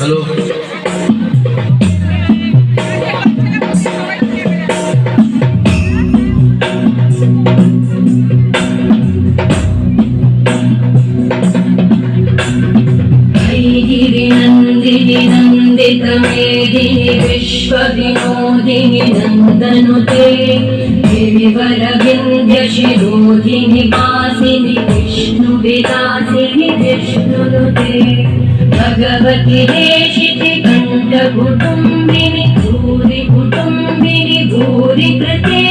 hello Nandini Nandita ಮೇದಿನಿ ವಿಶ್ವ ವಿನೋದಿನಿ ನಂದನುತೆ ಗಿರಿವರ ವಿಂಧ್ಯ ಶಿರೋಧಿನಿ ವಾಸಿನಿ ವಿಷ್ಣು ವಿಲಾಸಿನಿ ವಿಷ್ಣುನುತೆ ಭಗವತಿ ದೇಶಿತಿ ಕಂಠ ಕುಟುಂಬಿನಿ ಭೂರಿ ಕುಟುಂಬಿನಿ ಭೂರಿ ಕೃತೆ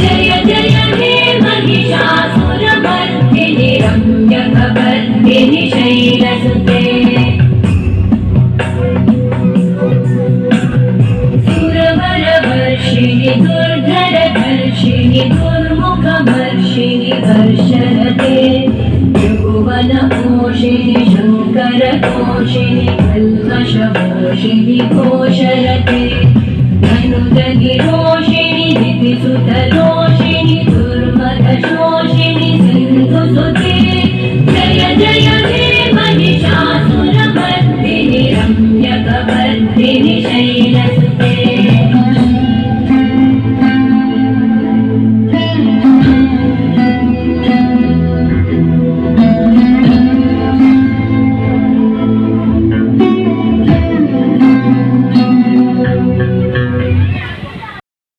ಜಯ ಜಯ ಹೇ ಮಹಿಷಾಸುರ ಮರ್ದಿನಿ ರಮ್ಯಕ ವರ್ಧಿನಿ ಶೈಲಸುತೆ सुरवरवर्षिणि दुर्धरधर्षिणि दुर्मुखवर्षिणि वर्षरते त्रिभुवनपोषिणि शङ्करतोषिणि कल्मषपोषिणि घोषरते धनुजगिरोषिणि दितिसुतरोषिणि दुर्मदशोषिणि सिन्धुसुते जय जय हे महिषासुरमर्दिनि रम्यकवर्धिनि शैलसुते